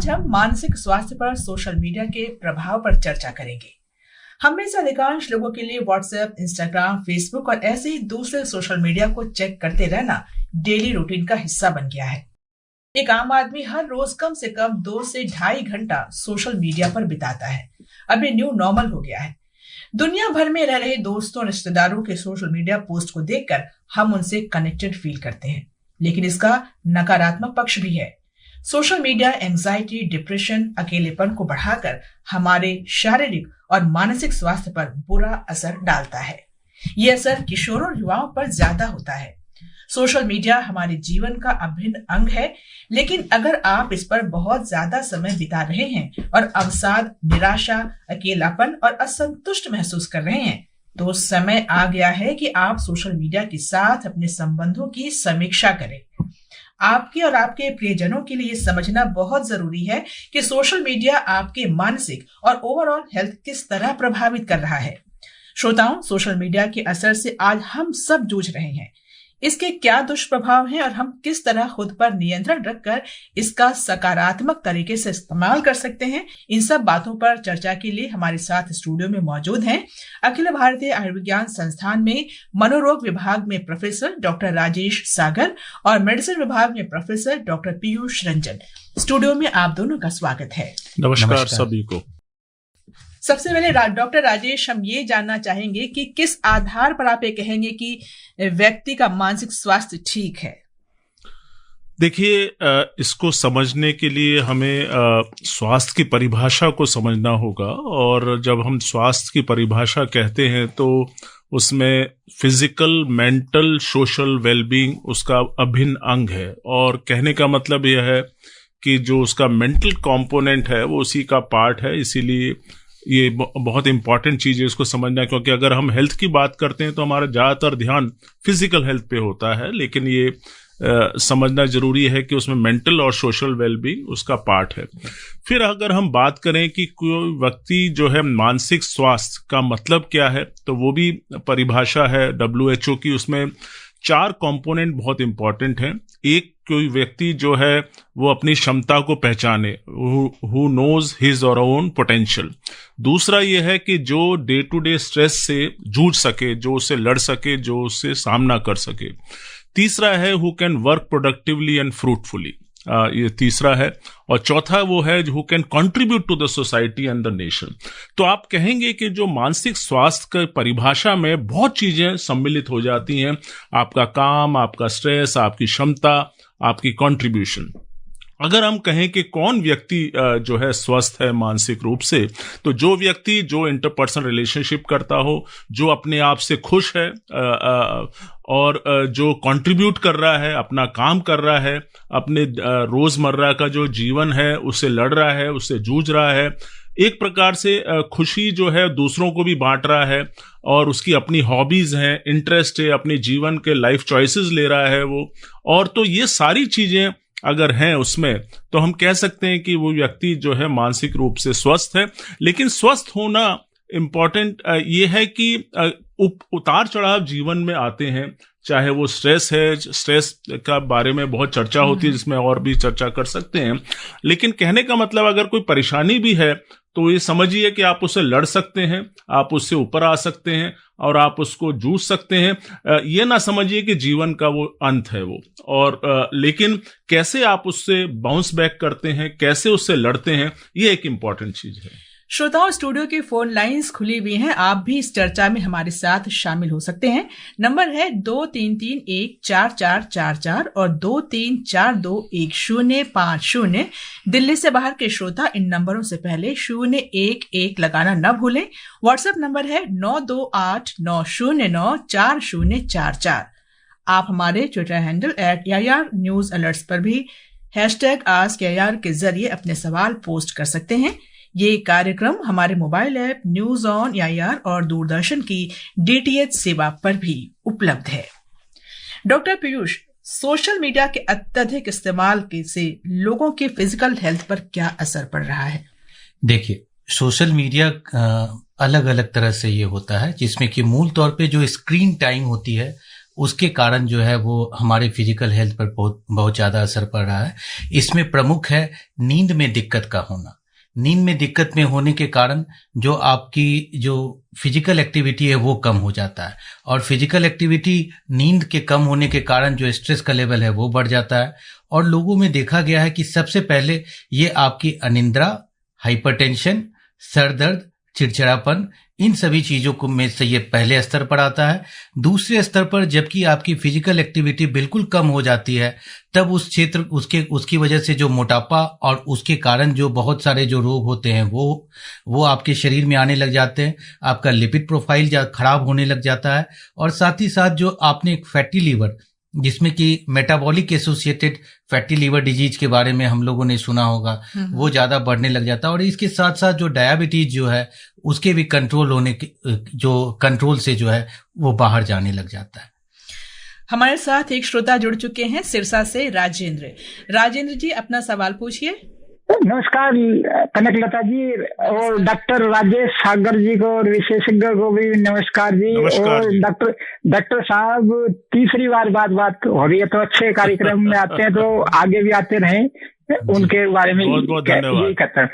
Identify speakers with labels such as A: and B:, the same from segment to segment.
A: आज हम मानसिक स्वास्थ्य पर सोशल मीडिया के प्रभाव पर चर्चा करेंगे। हम में से अधिकांश लोगों के लिए व्हाट्सएप, इंस्टाग्राम, फेसबुक और ऐसे ही दूसरे सोशल मीडिया को चेक करते रहना डेली रूटीन का हिस्सा बन गया है। एक आम आदमी हर रोज कम से कम 2 से 2.5 घंटा सोशल मीडिया पर बिताता है। अब ये न्यू नॉर्मल हो गया है। दुनिया भर में रह रहे दोस्तों और रिश्तेदारों के सोशल मीडिया पोस्ट को देखकर हम उनसे कनेक्टेड फील करते हैं, लेकिन इसका नकारात्मक पक्ष भी है। सोशल मीडिया एंजाइटी, डिप्रेशन, अकेलेपन को बढ़ाकर हमारे शारीरिक और मानसिक स्वास्थ्य पर बुरा असर डालता है। ये असर किशोरों और युवाओं पर ज्यादा होता है। सोशल मीडिया हमारे जीवन का अभिन्न अंग है, लेकिन अगर आप इस पर बहुत ज्यादा समय बिता रहे हैं और अवसाद, निराशा, अकेलापन और असंतुष्ट महसूस कर रहे हैं, तो समय आ गया है कि आप सोशल मीडिया के साथ अपने संबंधों की समीक्षा करें। आपके और आपके प्रियजनों के लिए समझना बहुत जरूरी है कि सोशल मीडिया आपके मानसिक और ओवरऑल हेल्थ किस तरह प्रभावित कर रहा है। श्रोताओं, सोशल मीडिया के असर से आज हम सब जूझ रहे हैं। इसके क्या दुष्प्रभाव हैं और हम किस तरह खुद पर नियंत्रण रखकर इसका सकारात्मक तरीके से इस्तेमाल कर सकते हैं, इन सब बातों पर चर्चा के लिए हमारे साथ स्टूडियो में मौजूद हैं अखिल भारतीय आयुर्विज्ञान संस्थान में मनोरोग विभाग में प्रोफेसर डॉक्टर राजेश सागर और मेडिसिन विभाग में professor doctor Piyush Ranjan. Studio में आप दोनों का स्वागत है।
B: नमस्कार सभी को।
A: सबसे पहले डॉक्टर राजेश, हम ये जानना चाहेंगे कि किस आधार पर आप ये कहेंगे कि व्यक्ति का मानसिक स्वास्थ्य ठीक है?
B: देखिए, इसको समझने के लिए हमें स्वास्थ्य की परिभाषा को समझना होगा। और जब हम स्वास्थ्य की परिभाषा कहते हैं तो उसमें फिजिकल, मेंटल, सोशल वेलबींग उसका अभिन्न अंग है। और कहने का मतलब यह है कि जो उसका मेंटल कंपोनेंट है वो उसी का पार्ट है। इसीलिए ये बहुत इंपॉर्टेंट चीज़ है इसको समझना, क्योंकि अगर हम हेल्थ की बात करते हैं तो हमारा ज़्यादातर ध्यान फिजिकल हेल्थ पे होता है, लेकिन ये समझना जरूरी है कि उसमें मेंटल और सोशल वेलबींग उसका पार्ट है। फिर अगर हम बात करें कि कोई व्यक्ति जो है मानसिक स्वास्थ्य का मतलब क्या है, तो वो भी परिभाषा है WHO की। उसमें 4 कंपोनेंट बहुत इंपॉर्टेंट हैं। एक, कोई व्यक्ति जो है वो अपनी क्षमता को पहचाने, हु नोज हिज और ओन पोटेंशियल। दूसरा ये है कि जो डे टू डे स्ट्रेस से जूझ सके, जो उससे लड़ सके, जो उससे सामना कर सके। तीसरा है who can work productively and fruitfully, ये तीसरा है। और चौथा वो है who can contribute to the society and the nation. तो आप कहेंगे कि जो मानसिक स्वास्थ्य की परिभाषा में बहुत चीजें सम्मिलित हो जाती हैं, आपका काम, आपका स्ट्रेस, आपकी क्षमता, आपकी कंट्रीब्यूशन। अगर हम कहें कि कौन व्यक्ति जो है स्वस्थ है मानसिक रूप से, तो जो व्यक्ति जो इंटरपर्सनल रिलेशनशिप करता हो, जो अपने आप से खुश है और जो कंट्रीब्यूट कर रहा है, अपना काम कर रहा है, अपने रोजमर्रा का जो जीवन है उससे लड़ रहा है, उससे जूझ रहा है, एक प्रकार से खुशी जो है दूसरों को भी बांट रहा है, और उसकी अपनी हॉबीज हैं, इंटरेस्ट है, अपने जीवन के लाइफ चॉइसेस ले रहा है वो। और तो ये सारी चीजें अगर हैं उसमें, तो हम कह सकते हैं कि वो व्यक्ति जो है मानसिक रूप से स्वस्थ है। लेकिन स्वस्थ होना इम्पॉर्टेंट ये है कि उतार चढ़ाव जीवन में आते हैं, चाहे वो स्ट्रेस है, स्ट्रेस का बारे में बहुत चर्चा होती है जिसमें और भी चर्चा कर सकते हैं। लेकिन कहने का मतलब अगर कोई परेशानी भी है तो ये समझिए कि आप उससे लड़ सकते हैं, आप उससे ऊपर आ सकते हैं और आप उसको जूझ सकते हैं। ये ना समझिए कि जीवन का वो अंत है वो। और लेकिन कैसे आप उससे बाउंस बैक करते हैं, कैसे उससे लड़ते हैं, ये एक इम्पॉर्टेंट चीज है।
A: श्रोताओं, स्टूडियो की फोन लाइंस खुली हुई हैं। आप भी इस चर्चा में हमारे साथ शामिल हो सकते हैं। नंबर है 23314444 और 23421050। दिल्ली से बाहर के श्रोता इन नंबरों से पहले 011 लगाना न भूलें। व्हाट्सएप नंबर है 9289094044। आप हमारे Twitter handle @AIR news alerts पर भी #AskAIR के जरिए अपने सवाल पोस्ट कर सकते हैं। ये कार्यक्रम हमारे mobile app news on AIR और दूरदर्शन की DTH सेवा पर भी उपलब्ध है। डॉक्टर पीयूष, सोशल मीडिया के अत्यधिक इस्तेमाल से लोगों के फिजिकल हेल्थ पर क्या असर पड़ रहा है?
C: देखिए, सोशल मीडिया अलग अलग तरह से ये होता है, जिसमें कि मूल तौर पे जो स्क्रीन टाइम होती है उसके कारण जो है वो हमारे फिजिकल हेल्थ पर बहुत बहुत ज़्यादा असर पड़ रहा है। इसमें प्रमुख है नींद में दिक्कत का होना। नींद में दिक्कत में होने के कारण जो आपकी जो फिजिकल एक्टिविटी है वो कम हो जाता है, और फिजिकल एक्टिविटी नींद के कम होने के कारण जो स्ट्रेस का लेवल है वो बढ़ जाता है। और लोगों में देखा गया है कि सबसे पहले ये आपकी अनिद्रा, हाइपरटेंशन, सर दर्द, चिड़चिड़ापन, इन सभी चीजों को में से ये पहले स्तर पर आता है। दूसरे स्तर पर जबकि आपकी फिजिकल एक्टिविटी बिल्कुल कम हो जाती है, तब उस क्षेत्र उसकी वजह से जो मोटापा और उसके कारण जो बहुत सारे जो रोग होते हैं वो आपके शरीर में आने लग जाते हैं। आपका लिपिड प्रोफाइल खराब होने लग जाता है, और साथ ही साथ जो आपने एक फैटी लीवर, जिसमें कि metabolic associated fatty liver disease के बारे में हम लोगों ने सुना होगा, वो ज्यादा बढ़ने लग जाता है। और इसके साथ साथ जो डायबिटीज जो है उसके भी कंट्रोल से जो है वो बाहर जाने लग जाता है।
A: हमारे साथ एक श्रोता जुड़ चुके हैं सिरसा से, राजेंद्र जी, अपना सवाल पूछिए।
D: नमस्कार कनकलता जी, और डॉक्टर राजेश सागर जी को और विशेषज्ञ को भी नमस्कार जी। और डॉक्टर साहब, तीसरी बार बात हो रही है, तो अच्छे कार्यक्रम में आते हैं, तो आगे भी आते रहें, उनके बारे में
B: बहुत धन्यवाद
D: कहता हूँ।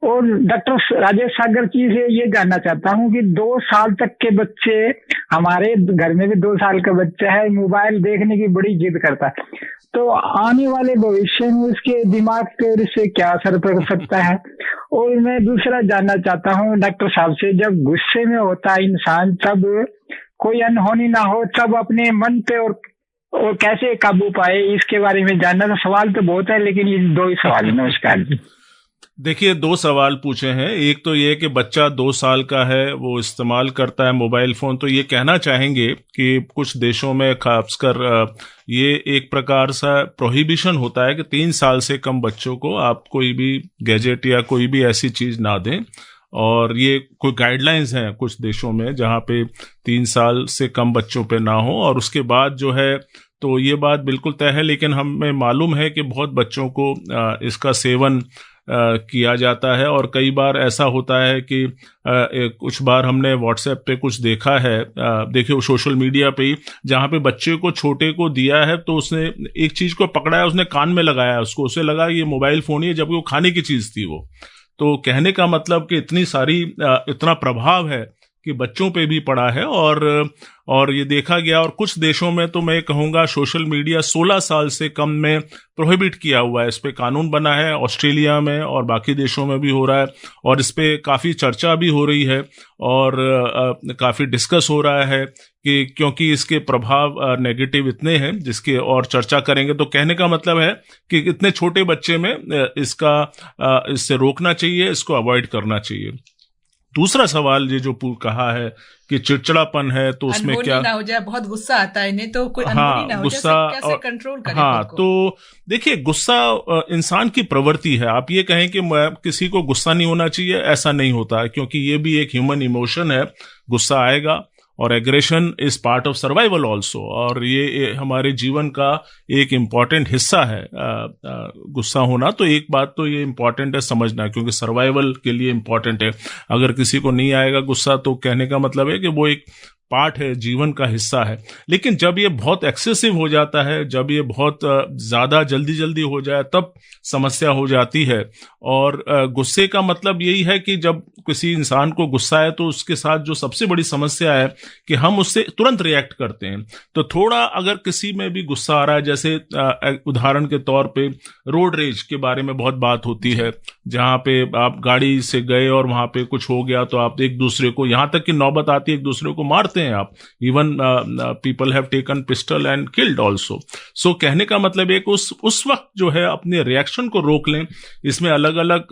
D: और डॉक्टर राजेश सागर जी से ये जानना चाहता हूँ कि 2 साल तक के बच्चे, हमारे घर में भी 2 साल का बच्चा है, मोबाइल देखने की बड़ी जिद करता है, तो आने वाले भविष्य में उसके दिमाग पर इससे क्या असर पड़ सकता है? और मैं दूसरा जानना चाहता हूँ डॉक्टर साहब से, जब गुस्से में होता है इंसान, तब कोई अनहोनी ना हो, तब अपने मन पे और कैसे काबू पाए, इसके बारे में जानना। तो सवाल तो बहुत है, लेकिन ये 2 ही सवाल। नमस्कार जी।
B: देखिए, 2 सवाल पूछे हैं। एक तो ये कि बच्चा 2 साल का है, वो इस्तेमाल करता है मोबाइल फोन, तो ये कहना चाहेंगे कि कुछ देशों में खासकर ये एक प्रकार सा प्रोहिबिशन होता है कि 3 साल से कम बच्चों को आप कोई भी गैजेट या कोई भी ऐसी चीज ना दें। और ये कोई गाइडलाइंस हैं कुछ देशों में जहाँ पे 3 साल से कम बच्चों पे ना हो, और उसके बाद जो है तो ये बात बिल्कुल तय है। लेकिन हमें मालूम है कि बहुत बच्चों को इसका सेवन किया जाता है, और कई बार ऐसा होता है कि कुछ बार हमने व्हाट्सएप पे कुछ देखा है, देखिए सोशल मीडिया पे ही, जहाँ पे बच्चे को छोटे को दिया है, तो उसने एक चीज को पकड़ा है, उसने कान में लगाया उसको, उसे लगा ये मोबाइल फोन ही है, जबकि वो खाने की चीज थी वो। तो कहने का मतलब कि इतना प्रभाव है कि बच्चों पे भी पड़ा है, और ये देखा गया। और कुछ देशों में तो मैं कहूँगा सोशल मीडिया 16 साल से कम में प्रोहिबिट किया हुआ है, इस पे कानून बना है, ऑस्ट्रेलिया में और बाकी देशों में भी हो रहा है, और इस पे काफ़ी चर्चा भी हो रही है, और काफ़ी डिस्कस हो रहा है कि क्योंकि इसके प्रभाव नेगेटिव इतने हैं जिसके और चर्चा करेंगे। तो कहने का मतलब है कि इतने छोटे बच्चे में इससे रोकना चाहिए, इसको अवॉइड करना चाहिए। दूसरा सवाल ये जो कहा है कि चिड़चिड़ापन है, तो उसमें क्या
A: ना हो जाए, बहुत गुस्सा आता है इन्हें, तो कोई अनहोनी ना हो जाए, कैसे कंट्रोल करें?
B: हाँ, तो देखिए, गुस्सा इंसान की प्रवृत्ति है। आप ये कहें कि किसी को गुस्सा नहीं होना चाहिए, ऐसा नहीं होता है, क्योंकि ये भी एक ह्यूमन इमोशन है। गुस्सा आएगा, और aggression is part of survival also, और ये हमारे जीवन का एक इम्पॉर्टेंट हिस्सा है गुस्सा होना। तो एक बात तो ये इम्पॉर्टेंट है समझना, क्योंकि सर्वाइवल के लिए इम्पॉर्टेंट है। अगर किसी को नहीं आएगा गुस्सा, तो कहने का मतलब है कि वो एक पार्ट है, जीवन का हिस्सा है। लेकिन जब ये बहुत एक्सेसिव हो जाता है, जब ये बहुत ज़्यादा जल्दी हो जाए, तब समस्या हो जाती है। और गुस्से का मतलब यही है कि जब किसी इंसान को गुस्सा है, तो उसके साथ जो सबसे बड़ी समस्या है कि हम उससे तुरंत रिएक्ट करते हैं। तो थोड़ा अगर किसी में भी गुस्सा आ रहा है, जैसे उदाहरण के तौर पे रोड रेज के बारे में बहुत बात होती है, जहाँ पे आप गाड़ी से गए और वहाँ पे कुछ हो गया, तो आप एक दूसरे को, यहाँ तक कि नौबत आती है एक दूसरे को मारते हैं आप। Even people have taken pistol and killed also. So कहने का मतलब है कि उस वक्त जो है अपने रिएक्शन को रोक लें। इसमें अलग अलग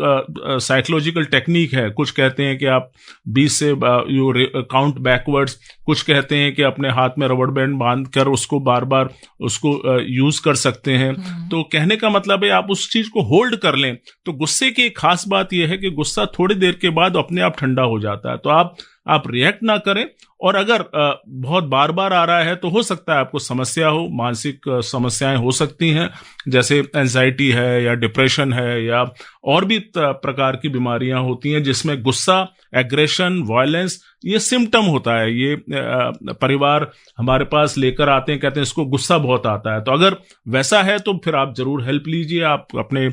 B: साइकोलॉजिकल टेक्निक है। कुछ कहते हैं कि आप 20 से यू काउंट बैकवर्ड्स, कुछ कहते हैं कि अपने हाथ में रबड़ बैंड बांध कर उसको बार बार उसको यूज कर सकते हैं। तो कहने का मतलब है आप उस चीज को होल्ड कर लें। तो गुस्से की एक खास बात यह है कि गुस्सा थोड़ी देर के बाद अपने आप ठंडा हो जाता है। तो आप रिएक्ट ना करें और अगर बहुत बार बार आ रहा है तो हो सकता है आपको समस्या हो, मानसिक समस्याएं हो सकती हैं, जैसे एंजाइटी है या डिप्रेशन है या और भी प्रकार की बीमारियां होती हैं जिसमें गुस्सा, एग्रेशन, वायलेंस ये सिम्टम होता है। ये परिवार हमारे पास लेकर आते हैं, कहते हैं इसको गुस्सा बहुत आता है। तो अगर वैसा है तो फिर आप जरूर हेल्प लीजिए, आप अपने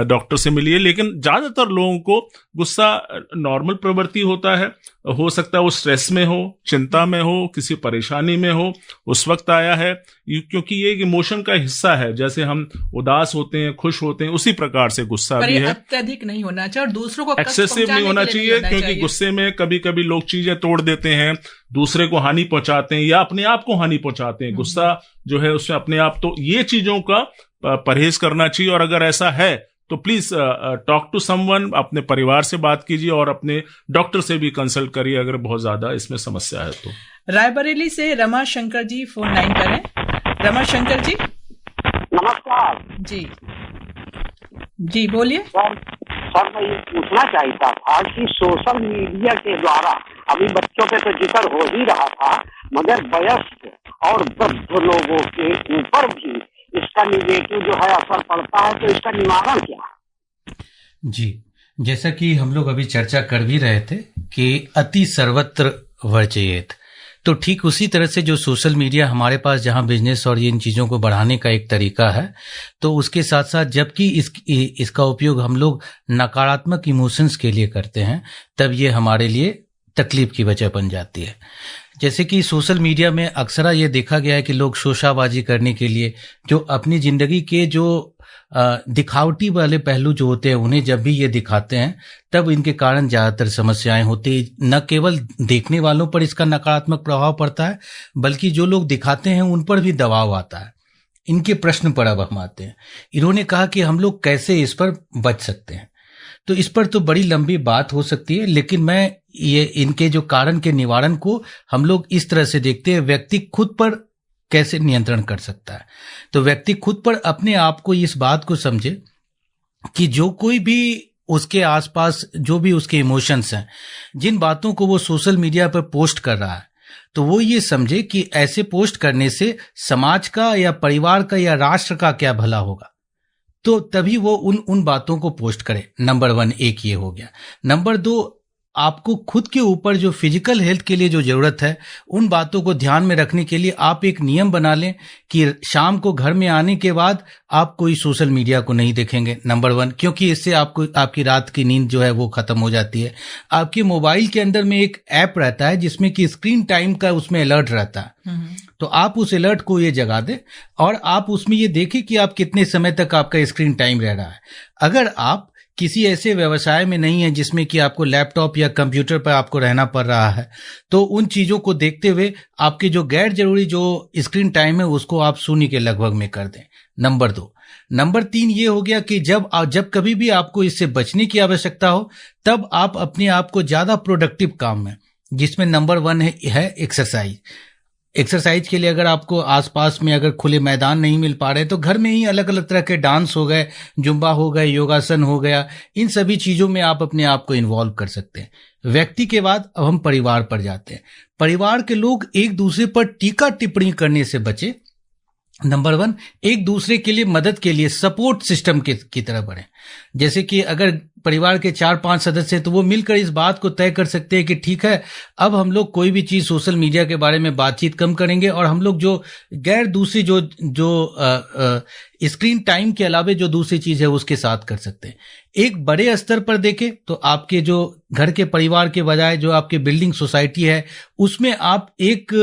B: डॉक्टर से मिलिए। लेकिन ज्यादातर लोगों को गुस्सा नॉर्मल प्रवृत्ति होता है, हो सकता है वो स्ट्रेस में हो, चिंता में हो, किसी परेशानी में हो, उस वक्त आया है, क्योंकि ये एक इमोशन का हिस्सा है। जैसे हम उदास होते हैं, खुश होते हैं, उसी प्रकार से गुस्सा भी है।
A: अत्यधिक नहीं होना चाहिए और दूसरों को
B: एक्सेसिव नहीं होना चाहिए, क्योंकि गुस्से में कभी कभी लोग चीजें तोड़ देते हैं, दूसरे को हानि पहुंचाते हैं या अपने आप को हानि पहुंचाते हैं। गुस्सा जो है उसमें अपने आप, तो ये चीजों का परहेज करना चाहिए। और अगर ऐसा है तो प्लीज टॉक टू समवन, अपने परिवार से बात कीजिए और अपने डॉक्टर से भी कंसल्ट करिए अगर बहुत ज्यादा इसमें समस्या है तो।
A: रायबरेली से रमा शंकर जी फोन लाइन पर हैं। रमा शंकर जी
E: नमस्कार
A: जी। जी बोलिए
E: सर मैं ये पूछना चाहता था कि सोशल मीडिया के द्वारा अभी बच्चों पे तो जिक्र हो ही रहा था, मगर वयस्क और वृद्ध लोगों के ऊपर भी इसका निगेटिव जो है असर पड़ता है, तो इसका निवारण क्या?
C: जी, जैसा कि हम लोग अभी चर्चा कर भी रहे थे कि अति सर्वत्र वर्जयेत, तो ठीक उसी तरह से जो सोशल मीडिया हमारे पास जहां बिजनेस और इन चीज़ों को बढ़ाने का एक तरीका है, तो उसके साथ साथ जबकि इसका उपयोग हम लोग नकारात्मक इमोशंस के लिए करते हैं, तब ये हमारे लिए तकलीफ की वजह बन जाती है। जैसे कि सोशल मीडिया में अक्सर ये देखा गया है कि लोग शोशाबाजी करने के लिए जो अपनी जिंदगी के जो दिखावटी वाले पहलू जो होते हैं उन्हें जब भी ये दिखाते हैं, तब इनके कारण ज्यादातर समस्याएं होती हैं। न केवल देखने वालों पर इसका नकारात्मक प्रभाव पड़ता है, बल्कि जो लोग दिखाते हैं उन पर भी दबाव आता है। इनके प्रश्न पर अब हम आते हैं। इन्होंने कहा कि हम लोग कैसे इस पर बच सकते हैं। तो इस पर तो बड़ी लंबी बात हो सकती है, लेकिन मैं ये इनके जो कारण के निवारण को हम लोग इस तरह से देखते हैं, व्यक्ति खुद पर कैसे नियंत्रण कर सकता है। तो व्यक्ति खुद पर अपने आप को इस बात को समझे कि जो कोई भी उसके आसपास जो भी उसके इमोशंस हैं, जिन बातों को वो सोशल मीडिया पर पोस्ट कर रहा है, तो वो ये समझे कि ऐसे पोस्ट करने से समाज का या परिवार का या राष्ट्र का क्या भला होगा, तो तभी वो उन बातों को पोस्ट करे। नंबर 1 एक ये हो गया। नंबर 2, आपको खुद के ऊपर जो फिजिकल हेल्थ के लिए जो जरूरत है, उन बातों को ध्यान में रखने के लिए आप एक नियम बना लें कि शाम को घर में आने के बाद आप कोई सोशल मीडिया को नहीं देखेंगे। नंबर 1, क्योंकि इससे आपको आपकी रात की नींद जो है वो खत्म हो जाती है। आपके मोबाइल के अंदर में एक ऐप रहता है जिसमें कि स्क्रीन टाइम का उसमें अलर्ट रहता है, तो आप उस अलर्ट को ये जगा दें और आप उसमें ये देखें कि आप कितने समय तक आपका स्क्रीन टाइम रह रहा है। अगर आप किसी ऐसे व्यवसाय में नहीं है जिसमें कि आपको लैपटॉप या कंप्यूटर पर आपको रहना पड़ रहा है, तो उन चीजों को देखते हुए आपके जो गैर जरूरी जो स्क्रीन टाइम है उसको आप शून्य के लगभग में कर दें। नंबर 2। नंबर 3 ये हो गया कि जब कभी भी आपको इससे बचने की आवश्यकता हो, तब आप अपने आप को ज्यादा प्रोडक्टिव काम में, जिसमें नंबर 1 है एक्सरसाइज। एक्सरसाइज के लिए अगर आपको आसपास में अगर खुले मैदान नहीं मिल पा रहे, तो घर में ही अलग अलग तरह के डांस हो गए, जुम्बा हो गए, योगासन हो गया, इन सभी चीजों में आप अपने आप को इन्वॉल्व कर सकते हैं। व्यक्ति के बाद अब हम परिवार पर जाते हैं। परिवार के लोग एक दूसरे पर टीका टिप्पणी करने से बचे। नंबर 1, एक दूसरे के लिए मदद के लिए सपोर्ट सिस्टम की तरह बढ़े। जैसे कि अगर परिवार के 4-5 सदस्य हैं, तो वो मिलकर इस बात को तय कर सकते हैं कि ठीक है, अब हम लोग कोई भी चीज सोशल मीडिया के बारे में बातचीत कम करेंगे और हम लोग जो गैर दूसरी जो स्क्रीन टाइम के अलावा जो दूसरी चीज है उसके साथ कर सकते हैं। एक बड़े स्तर पर देखें तो आपके जो घर के परिवार के बजाय जो आपके बिल्डिंग सोसाइटी है, उसमें आप एक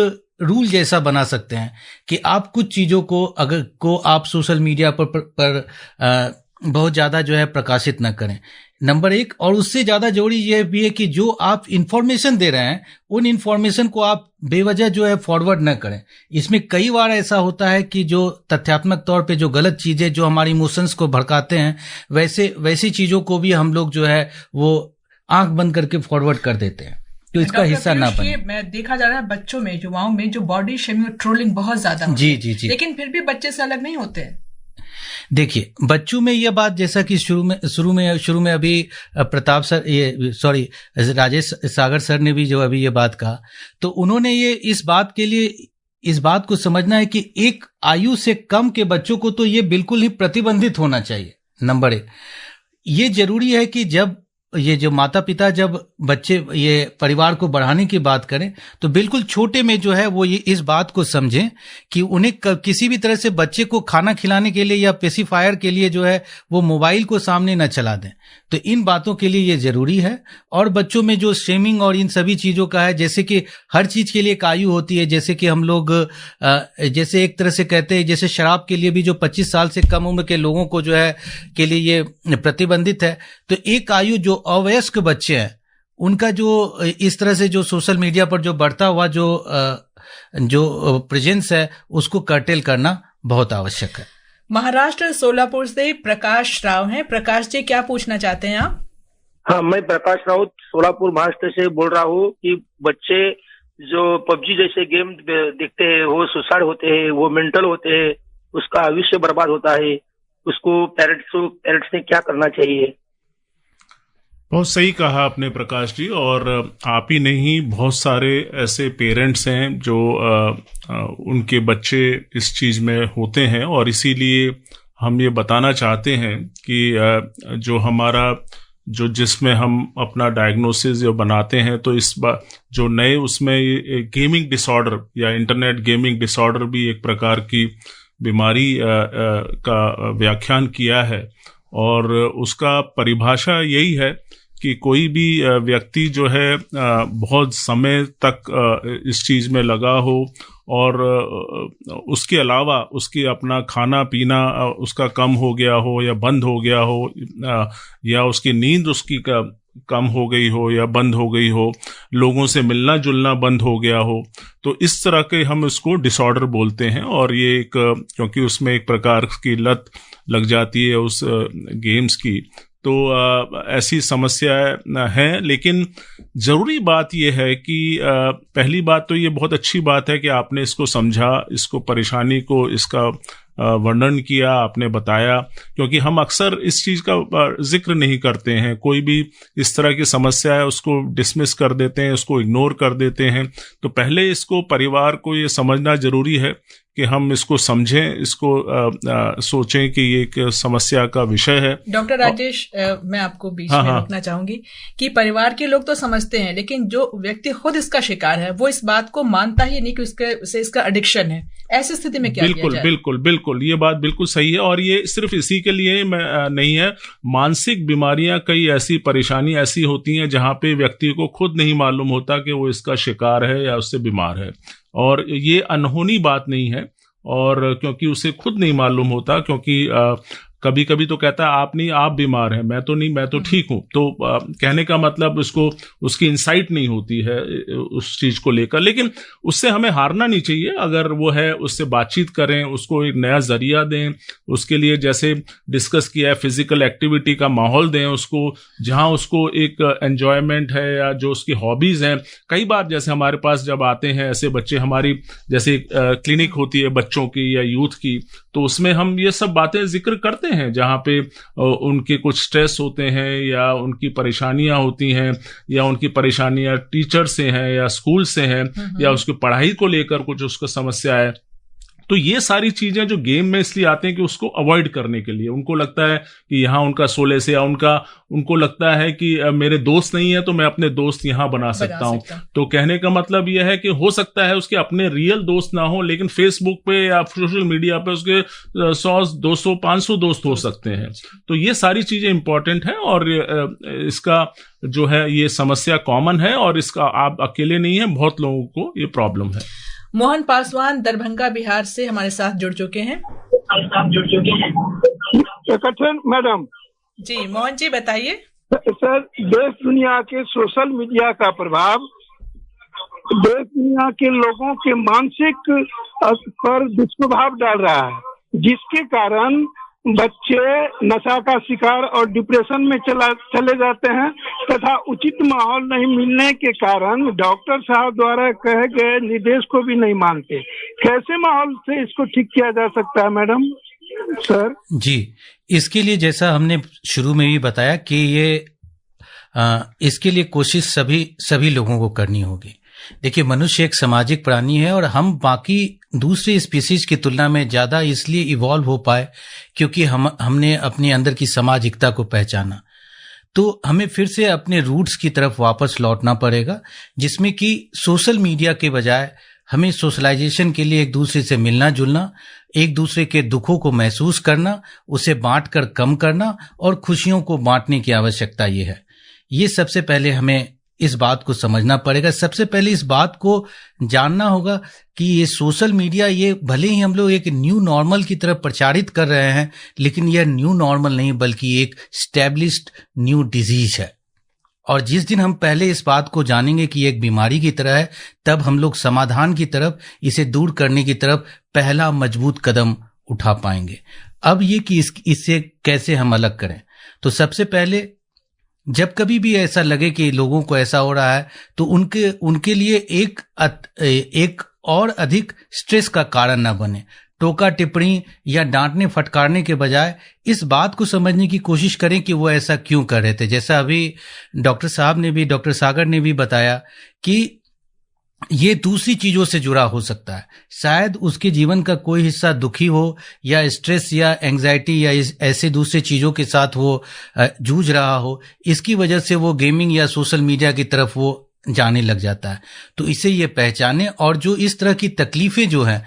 C: रूल जैसा बना सकते हैं कि आप कुछ चीजों को आप सोशल मीडिया पर बहुत ज्यादा जो है प्रकाशित न करें। नंबर 1, और उससे ज्यादा जरूरी यह भी है कि जो आप इंफॉर्मेशन दे रहे हैं, उन इंफॉर्मेशन को आप बेवजह जो है फॉरवर्ड न करें। इसमें कई बार ऐसा होता है कि जो तथ्यात्मक तौर पे जो गलत चीजें जो हमारी इमोशंस को भड़काते हैं, वैसी चीजों को भी हम लोग जो है वो आंख बंद करके फॉरवर्ड कर देते हैं, तो इसका हिस्सा ना बने।
A: मैं देखा जा रहा है बच्चों में, युवाओं में जो बॉडी शेमिंग, ट्रोलिंग बहुत ज्यादा
C: जी।
A: लेकिन फिर भी बच्चे से अलग नहीं होते।
C: देखिए, बच्चों में यह बात, जैसा कि शुरू में अभी प्रताप सर, राजेश सागर सर ने भी जो अभी ये बात कहा, तो उन्होंने ये इस बात को समझना है कि एक आयु से कम के बच्चों को तो ये बिल्कुल ही प्रतिबंधित होना चाहिए। नंबर 1, ये जरूरी है कि जब ये जो माता पिता जब बच्चे ये परिवार को बढ़ाने की बात करें तो बिल्कुल छोटे में जो है वो ये इस बात को समझें कि उन्हें किसी भी तरह से बच्चे को खाना खिलाने के लिए या पेसिफायर के लिए जो है वो मोबाइल को सामने न चला दें। तो इन बातों के लिए ये जरूरी है। और बच्चों में जो स्ट्रीमिंग और इन सभी चीजों का है, जैसे कि हर चीज के लिए एक आयु होती है, जैसे कि हम लोग जैसे एक तरह से कहते हैं, जैसे शराब के लिए भी जो 25 साल से कम उम्र के लोगों को जो है के लिए ये प्रतिबंधित है, तो एक आयु जो अवयस्क बच्चे हैं उनका जो इस तरह से जो सोशल मीडिया पर जो बढ़ता हुआ जो प्रेजेंस है उसको कर्टेल करना बहुत आवश्यक है।
A: महाराष्ट्र सोलापुर से प्रकाश राव हैं। प्रकाश जी, क्या पूछना चाहते हैं आप?
F: हाँ, मैं प्रकाश राउत सोलापुर महाराष्ट्र से बोल रहा हूँ कि बच्चे जो पबजी जैसे गेम देखते हैं वो सुसाइड होते हैं, वो मेंटल होते हैं, उसका भविष्य बर्बाद होता है, उसको पेरेंट्स ने क्या करना चाहिए?
B: बहुत सही कहा आपने प्रकाश जी, और आप ही नहीं, बहुत सारे ऐसे पेरेंट्स हैं जो उनके बच्चे इस चीज में होते हैं, और इसीलिए हम ये बताना चाहते हैं कि जो हमारा जिसमें हम अपना डायग्नोसिस जो बनाते हैं, तो इस बार जो नए उसमें गेमिंग डिसऑर्डर या इंटरनेट गेमिंग डिसऑर्डर भी एक प्रकार की बीमारी का व्याख्यान किया है, और उसका परिभाषा यही है कि कोई भी व्यक्ति जो है बहुत समय तक इस चीज में लगा हो, और उसके अलावा उसकी अपना खाना पीना उसका कम हो गया हो या बंद हो गया हो, या उसकी नींद उसकी कम हो गई हो या बंद हो गई हो, लोगों से मिलना जुलना बंद हो गया हो, तो इस तरह के हम इसको डिसऑर्डर बोलते हैं। और ये एक, क्योंकि उसमें एक प्रकार की लत लग जाती है उस गेम्स की, तो ऐसी समस्या है। लेकिन जरूरी बात यह है कि पहली बात तो ये बहुत अच्छी बात है कि आपने इसको समझा, इसको परेशानी को, इसका वर्णन किया, आपने बताया, क्योंकि हम अक्सर इस चीज का जिक्र नहीं करते हैं। कोई भी इस तरह की समस्या है उसको डिसमिस कर देते हैं, उसको इग्नोर कर देते हैं। तो पहले इसको परिवार को ये समझना जरूरी है कि हम इसको समझें, इसको सोचें कि ये एक समस्या का विषय है।
A: डॉक्टर राजेश, मैं आपको बीच में रोकना चाहूंगी कि परिवार के लोग तो समझते हैं, लेकिन जो व्यक्ति खुद इसका शिकार है वो इस बात को मानता ही नहीं कि उसे इसका एडिक्शन है। ऐसी स्थिति में क्या किया जाए?
B: बिल्कुल ये बात बिल्कुल सही है, और ये सिर्फ इसी के लिए नहीं है। मानसिक बीमारियां, कई ऐसी परेशानी ऐसी होती हैं जहां पे व्यक्ति को खुद नहीं मालूम होता कि वो इसका शिकार है या उससे बीमार है, और ये अनहोनी बात नहीं है, और क्योंकि उसे खुद नहीं मालूम होता, क्योंकि कभी कभी तो कहता है आप नहीं, आप बीमार हैं, मैं तो नहीं, मैं तो ठीक हूं। तो कहने का मतलब उसकी इंसाइट नहीं होती है उस चीज को लेकर। लेकिन उससे हमें हारना नहीं चाहिए। अगर वो है, उससे बातचीत करें, उसको एक नया जरिया दें, उसके लिए जैसे डिस्कस किया है फिजिकल एक्टिविटी का माहौल दें उसको, जहां उसको एक एंजॉयमेंट है या जो उसकी हॉबीज हैं। कई बार जैसे हमारे पास जब आते हैं ऐसे बच्चे, हमारी जैसे क्लिनिक होती है बच्चों की या यूथ की, तो उसमें हम ये सब बातें जिक्र करते हैं, जहां पे उनके कुछ स्ट्रेस होते हैं या उनकी परेशानियां होती हैं, या उनकी परेशानियां टीचर से हैं या स्कूल से हैं, या उसकी पढ़ाई को लेकर कुछ उसको समस्या है। तो ये सारी चीजें जो गेम में इसलिए आते हैं कि उसको अवॉइड करने के लिए, उनको लगता है कि यहाँ उनका सोलेस, या उनको लगता है कि मेरे दोस्त नहीं है तो मैं अपने दोस्त यहाँ बना सकता हूँ। तो कहने का मतलब यह है कि हो सकता है उसके अपने रियल दोस्त ना हो, लेकिन फेसबुक पे या सोशल मीडिया पे उसके 100, 200, 500 दोस्त हो सकते हैं। तो ये सारी चीजें इंपॉर्टेंट है, और इसका जो है ये समस्या कॉमन है, और इसका आप अकेले नहीं है, बहुत लोगों को ये प्रॉब्लम है।
A: मोहन पासवान दरभंगा बिहार से हमारे साथ जुड़ चुके हैं।
G: मैडम
A: जी, मोहन जी बताइए।
G: सर, देश दुनिया के सोशल मीडिया का प्रभाव देश दुनिया के लोगों के मानसिक पर दुष्प्रभाव डाल रहा है, जिसके कारण बच्चे नशा का शिकार और डिप्रेशन में चले जाते हैं, तथा उचित माहौल नहीं मिलने के कारण डॉक्टर साहब द्वारा कहे गए निर्देश को भी नहीं मानते। कैसे माहौल से इसको ठीक किया जा सकता है मैडम? सर
C: जी, इसके लिए जैसा हमने शुरू में भी बताया कि इसके लिए कोशिश सभी लोगों को करनी होगी। देखिए, मनुष्य एक सामाजिक प्राणी है और हम बाकी दूसरे स्पीसीज की तुलना में ज्यादा इसलिए इवॉल्व हो पाए क्योंकि हमने अपने अंदर की सामाजिकता को पहचाना। तो हमें फिर से अपने रूट्स की तरफ वापस लौटना पड़ेगा, जिसमें कि सोशल मीडिया के बजाय हमें सोशलाइजेशन के लिए एक दूसरे से मिलना जुलना, एक दूसरे के दुखों को महसूस करना, उसे बांटकर कम करना और खुशियों को बांटने की आवश्यकता ये है। ये सबसे पहले हमें इस बात को समझना पड़ेगा। सबसे पहले इस बात को जानना होगा कि ये सोशल मीडिया, ये भले ही हम लोग एक न्यू नॉर्मल की तरफ प्रचारित कर रहे हैं, लेकिन यह न्यू नॉर्मल नहीं बल्कि एक स्टैब्लिश्ड न्यू डिजीज है। और जिस दिन हम पहले इस बात को जानेंगे कि एक बीमारी की तरह है, तब हम लोग समाधान की तरफ, इसे दूर करने की तरफ पहला मजबूत कदम उठा पाएंगे। अब ये कि इससे कैसे हम अलग करें, तो सबसे पहले जब कभी भी ऐसा लगे कि लोगों को ऐसा हो रहा है तो उनके लिए एक और अधिक स्ट्रेस का कारण ना बने। टोका टिप्पणी या डांटने फटकारने के बजाय इस बात को समझने की कोशिश करें कि वो ऐसा क्यों कर रहे थे। जैसा अभी डॉक्टर सागर ने भी बताया कि ये दूसरी चीजों से जुड़ा हो सकता है। शायद उसके जीवन का कोई हिस्सा दुखी हो या स्ट्रेस या एंजाइटी या ऐसे दूसरे चीजों के साथ वो जूझ रहा हो, इसकी वजह से वो गेमिंग या सोशल मीडिया की तरफ वो जाने लग जाता है। तो इसे ये पहचाने, और जो इस तरह की तकलीफें जो हैं,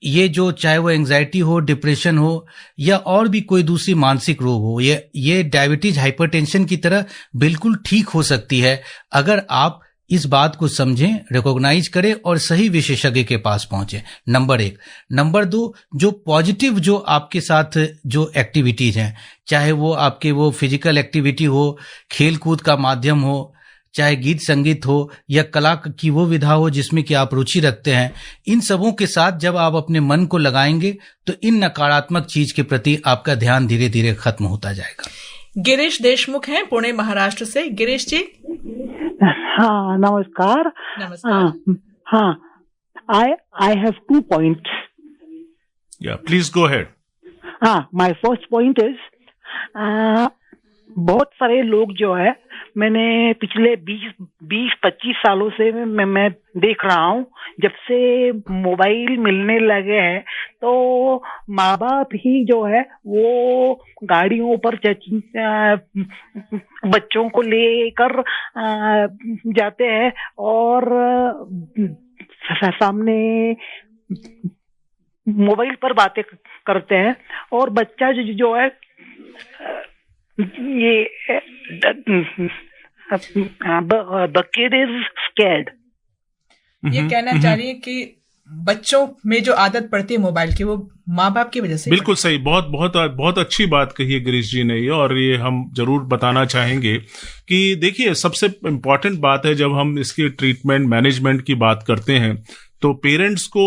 C: ये जो चाहे वो एंजाइटी हो, डिप्रेशन हो या और भी कोई दूसरी मानसिक रोग हो, ये डायबिटीज, हाइपरटेंशन की तरह बिल्कुल ठीक हो सकती है अगर आप इस बात को समझें, रिकॉग्नाइज करें और सही विशेषज्ञ के पास पहुंचे। नंबर 1। नंबर 2, जो पॉजिटिव जो आपके साथ जो एक्टिविटीज हैं, चाहे वो आपके वो फिजिकल एक्टिविटी हो, खेल कूद का माध्यम हो, चाहे गीत संगीत हो या कला की वो विधा हो जिसमें कि आप रुचि रखते हैं, इन सबों के साथ जब आप अपने मन को लगाएंगे तो इन नकारात्मक चीज के प्रति आपका ध्यान धीरे धीरे खत्म होता जाएगा।
A: गिरीश देशमुख हैं पुणे महाराष्ट्र से। गिरीश जी।
H: हाँ, नमस्कार। हाँ, I have 2 points.
B: Yeah, please go ahead.
H: My first point is बहुत सारे लोग जो है, मैंने पिछले 20-25 सालों से मैं देख रहा हूँ, जब से मोबाइल मिलने लगे हैं तो माँ बाप ही जो है वो गाड़ियों पर बच्चों को लेकर जाते हैं और सामने मोबाइल पर बातें करते हैं, और बच्चा जो है ये the kid is scared.
A: ये कहना चाह रही है कि बच्चों में जो आदत पड़ती है मोबाइल की, वो माँ बाप की वजह से।
B: बिल्कुल सही, बहुत अच्छी बात कही है गिरीश जी ने ये, और ये हम जरूर बताना चाहेंगे कि देखिए, सबसे इम्पोर्टेंट बात है जब हम इसकी ट्रीटमेंट मैनेजमेंट की बात करते हैं तो पेरेंट्स को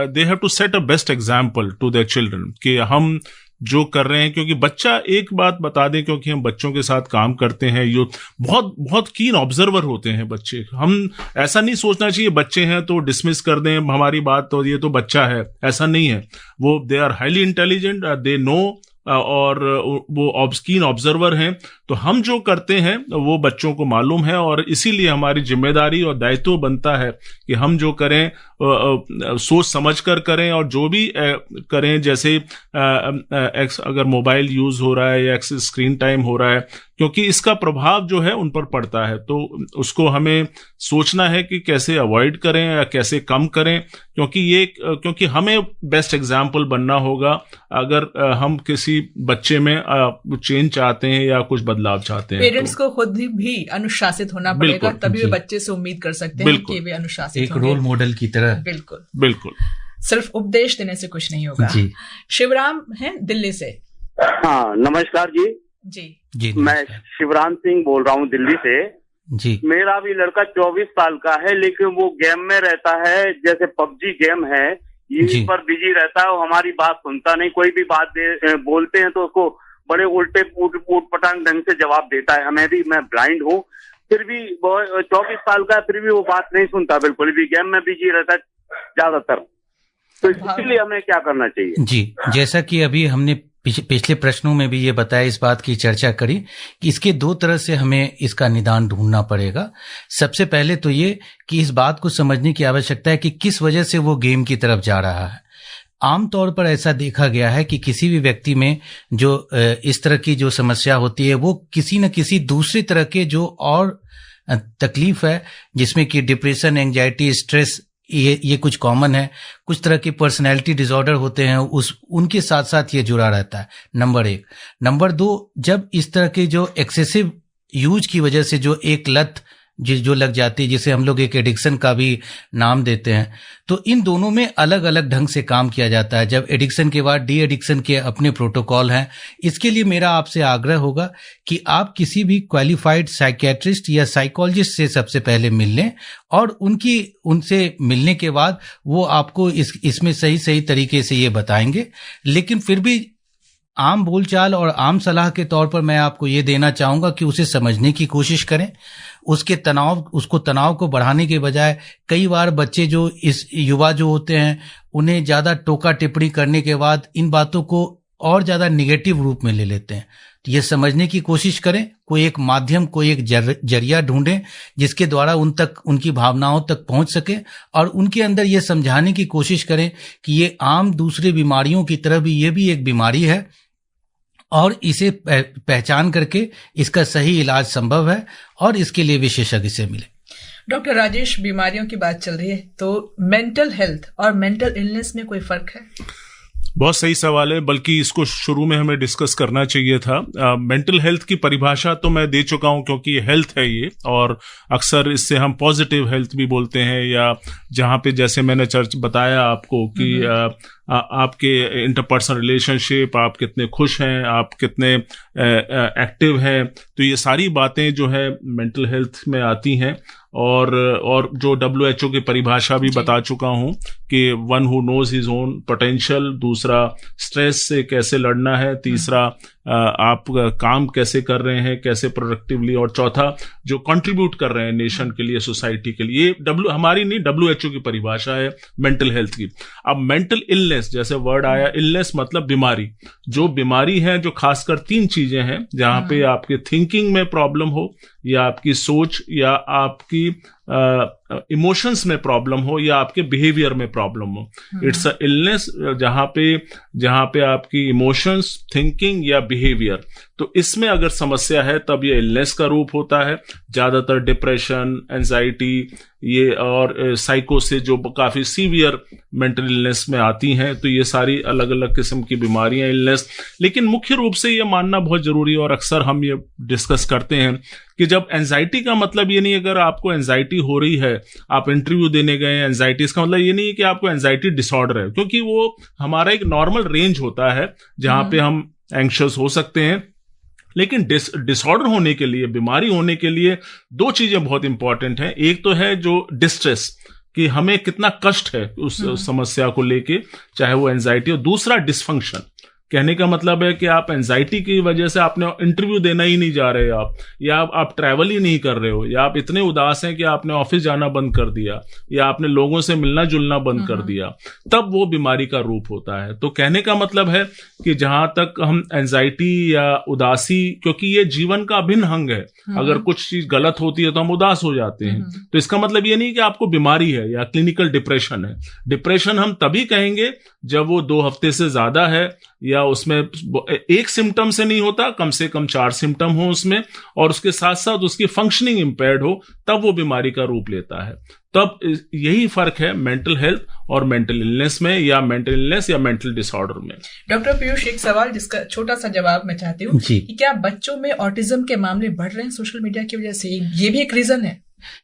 B: they have to set a best example to their children कि हम जो कर रहे हैं, क्योंकि बच्चा, एक बात बता दें, क्योंकि हम बच्चों के साथ काम करते हैं, ये बहुत कीन ऑब्जर्वर होते हैं बच्चे। हम ऐसा नहीं सोचना चाहिए बच्चे हैं तो डिसमिस कर दें हमारी बात, तो ये तो बच्चा है, ऐसा नहीं है। वो they are highly intelligent, they know, और वो कीन ऑब्जर्वर हैं। तो हम जो करते हैं वो बच्चों को मालूम है, और इसीलिए हमारी जिम्मेदारी और दायित्व बनता है कि हम जो करें सोच समझ कर करें, और जो भी करें, जैसे अगर मोबाइल यूज हो रहा है या स्क्रीन टाइम हो रहा है, क्योंकि इसका प्रभाव जो है उन पर पड़ता है, तो उसको हमें सोचना है कि कैसे अवॉइड करें या कैसे कम करें, क्योंकि हमें बेस्ट एग्जाम्पल बनना होगा अगर हम किसी बच्चे में चेंज चाहते हैं या कुछ बदलाव चाहते हैं।
A: पेरेंट्स को खुद भी अनुशासित होना पड़ेगा, तभी वे बच्चे से उम्मीद कर सकते हैं कि वे अनुशासित
C: एक रोल मॉडल की तरह।
A: बिल्कुल। सिर्फ उपदेश देने से कुछ नहीं होगा। शिवराम हैं दिल्ली से।
E: हाँ, नमस्कार जी।
A: जी,
E: मैं शिवराम सिंह बोल रहा हूँ दिल्ली से।
C: जी,
E: मेरा भी लड़का 24 साल का है, लेकिन वो गेम में रहता है, जैसे पबजी गेम है, यहीं पर बिजी रहता है, वो हमारी बात सुनता नहीं। कोई भी बात बोलते हैं तो उसको बड़े उल्टे ऊट पटांग ढंग से जवाब देता है। मैं ब्लाइंड हूँ, फिर भी 24 साल का, फिर भी वो बात नहीं सुनता, बिल्कुल भी गेम में बिजी रहता है ज्यादातर। तो इसके हमें क्या करना चाहिए?
C: जी, जैसा कि अभी हमने पिछले प्रश्नों में भी ये बताया, इस बात की चर्चा करी कि इसके 2 तरह से हमें इसका निदान ढूंढना पड़ेगा। सबसे पहले तो ये कि इस बात को समझने की आवश्यकता है कि किस वजह से वो गेम की तरफ जा रहा है। आमतौर पर ऐसा देखा गया है कि किसी भी व्यक्ति में जो इस तरह की जो समस्या होती है, वो किसी न किसी दूसरी तरह के जो और तकलीफ है, जिसमें कि डिप्रेशन, एंजाइटी, स्ट्रेस, ये कुछ कॉमन है। कुछ तरह के पर्सनैलिटी डिसऑर्डर होते हैं, उनके साथ साथ ये जुड़ा रहता है, नंबर 1। नंबर 2, जब इस तरह के जो एक्सेसिव यूज की वजह से जो एक लत जो लग जाती है, जिसे हम लोग एक एडिक्शन का भी नाम देते हैं, तो इन दोनों में अलग अलग ढंग से काम किया जाता है। जब एडिक्शन के बाद डी एडिक्शन के अपने प्रोटोकॉल हैं। इसके लिए मेरा आपसे आग्रह होगा कि आप किसी भी क्वालिफाइड साइकियाट्रिस्ट या साइकोलॉजिस्ट से सबसे पहले मिल लें, और उनसे मिलने के बाद वो आपको इसमें सही तरीके से ये बताएंगे। लेकिन फिर भी आम बोलचाल और आम सलाह के तौर पर मैं आपको ये देना चाहूंगा कि उसे समझने की कोशिश करें। उसको तनाव को बढ़ाने के बजाय, कई बार बच्चे जो इस युवा जो होते हैं, उन्हें ज्यादा टोका टिप्पणी करने के बाद इन बातों को और ज्यादा निगेटिव रूप में ले लेते हैं। तो ये समझने की कोशिश करें, कोई एक माध्यम, कोई एक जरिया ढूंढें जिसके द्वारा उनकी भावनाओं तक पहुंच सके, और उनके अंदर ये समझाने की कोशिश करें कि ये आम दूसरे बीमारियों की तरह भी ये भी एक बीमारी है, और इसे पहचान करके इसका सही इलाज संभव है, और इसके लिए विशेषज्ञ से मिले।
A: डॉक्टर राजेश, बीमारियों की बात चल रही है, तो मेंटल हेल्थ और मेंटल इलनेस में कोई फर्क है?
B: बहुत सही सवाल है, बल्कि इसको शुरू में हमें डिस्कस करना चाहिए था। मेंटल हेल्थ की परिभाषा तो मैं दे चुका हूं, क्योंकि हेल्थ है ये, और अक्सर इससे हम पॉजिटिव हेल्थ भी बोलते हैं, या जहां पे जैसे मैंने बताया आपको कि आपके इंटरपर्सनल रिलेशनशिप, आप कितने खुश हैं, आप कितने एक्टिव हैं, तो ये सारी बातें जो है मेंटल हेल्थ में आती हैं। और जो WHO की परिभाषा भी बता चुका हूं कि one who knows his own potential, दूसरा स्ट्रेस से कैसे लड़ना है, तीसरा आप काम कैसे कर रहे हैं, कैसे प्रोडक्टिवली, और चौथा जो कंट्रीब्यूट कर रहे हैं नेशन के लिए, सोसाइटी के लिए। ये हमारी नहीं, WHO की परिभाषा है मेंटल हेल्थ की। अब मेंटल इलनेस, जैसे वर्ड आया, इलनेस मतलब बीमारी। जो बीमारी है, जो खासकर 3 चीजें हैं, जहां पे आपके थिंकिंग में प्रॉब्लम हो, या आपकी सोच, या आपकी इमोशंस में प्रॉब्लम हो, या आपके बिहेवियर में प्रॉब्लम हो। इट्स अ इलनेस जहां पे आपकी इमोशंस, थिंकिंग या बिहेवियर, तो इसमें अगर समस्या है तब ये इलनेस का रूप होता है। ज्यादातर डिप्रेशन, एंजाइटी, ये और साइकोसिस जो काफी सीवियर मेंटल इलनेस में आती हैं, तो ये सारी अलग अलग किस्म की बीमारियां, इलनेस। लेकिन मुख्य रूप से ये मानना बहुत जरूरी है, और अक्सर हम ये डिस्कस करते हैं कि जब एंजाइटी का मतलब ये नहीं, अगर आपको एंजाइटी हो रही है, आप इंटरव्यू देने गए एंजाइटी, इसका मतलब ये नहीं है कि आपको एंजाइटी डिसऑर्डर है, क्योंकि वो हमारा एक नॉर्मल रेंज होता है जहां पे हम एंग्शियस हो सकते हैं। लेकिन डिसऑर्डर होने के लिए, बीमारी होने के लिए 2 चीजें बहुत इंपॉर्टेंट हैं। एक तो है जो डिस्ट्रेस, कि हमें कितना कष्ट है उस समस्या को लेके, चाहे वो एंजाइटी हो। दूसरा डिसफंक्शन, कहने का मतलब है कि आप एंजाइटी की वजह से आपने इंटरव्यू देना ही नहीं जा रहे आप, या आप ट्रैवल ही नहीं कर रहे हो, या आप इतने उदास हैं कि आपने ऑफिस जाना बंद कर दिया, या आपने लोगों से मिलना जुलना बंद कर दिया, तब वो बीमारी का रूप होता है। तो कहने का मतलब है कि जहां तक हम एंजाइटी या उदासी, क्योंकि ये जीवन का अभिन्न अंग है, अगर कुछ चीज गलत होती है तो हम उदास हो जाते हैं, तो इसका मतलब ये नहीं कि आपको बीमारी है या क्लिनिकल डिप्रेशन है। डिप्रेशन हम तभी कहेंगे जब वो 2 हफ्ते से ज्यादा है, या उसमें एक सिम्टम से नहीं होता, कम से कम 4 सिम्टम हो उसमें, और उसके साथ साथ उसकी फंक्शनिंग इंपेयर्ड हो, तब वो बीमारी का रूप लेता है। तब यही फर्क है मेंटल हेल्थ और मेंटल इलनेस में, या मेंटल इलनेस या मेंटल डिसऑर्डर में।
A: डॉक्टर पीयूष, एक सवाल जिसका छोटा सा जवाब मैं चाहती हूँ कि क्या बच्चों में ऑटिज्म के मामले बढ़ रहे हैं सोशल मीडिया की वजह से? ये भी एक रीजन है?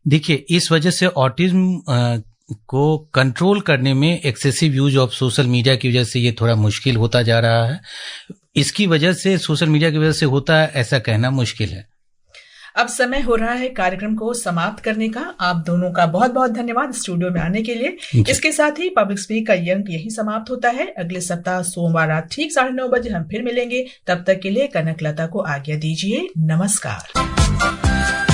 C: देखिए, इस वजह से ऑटिज्म को कंट्रोल करने में excessive use of social media की वजह से ये थोड़ा मुश्किल होता जा रहा है। इसकी वजह से, सोशल मीडिया की वजह से होता है, ऐसा कहना मुश्किल है।
A: अब समय हो रहा है कार्यक्रम को समाप्त करने का। आप दोनों का बहुत बहुत धन्यवाद स्टूडियो में आने के लिए। इसके साथ ही पब्लिक स्पीक का ये अंक यही समाप्त होता है। अगले सप्ताह सोमवार रात ठीक 9:30 बजे हम फिर मिलेंगे। तब तक के लिए कनक लता को आज्ञा दीजिए। नमस्कार।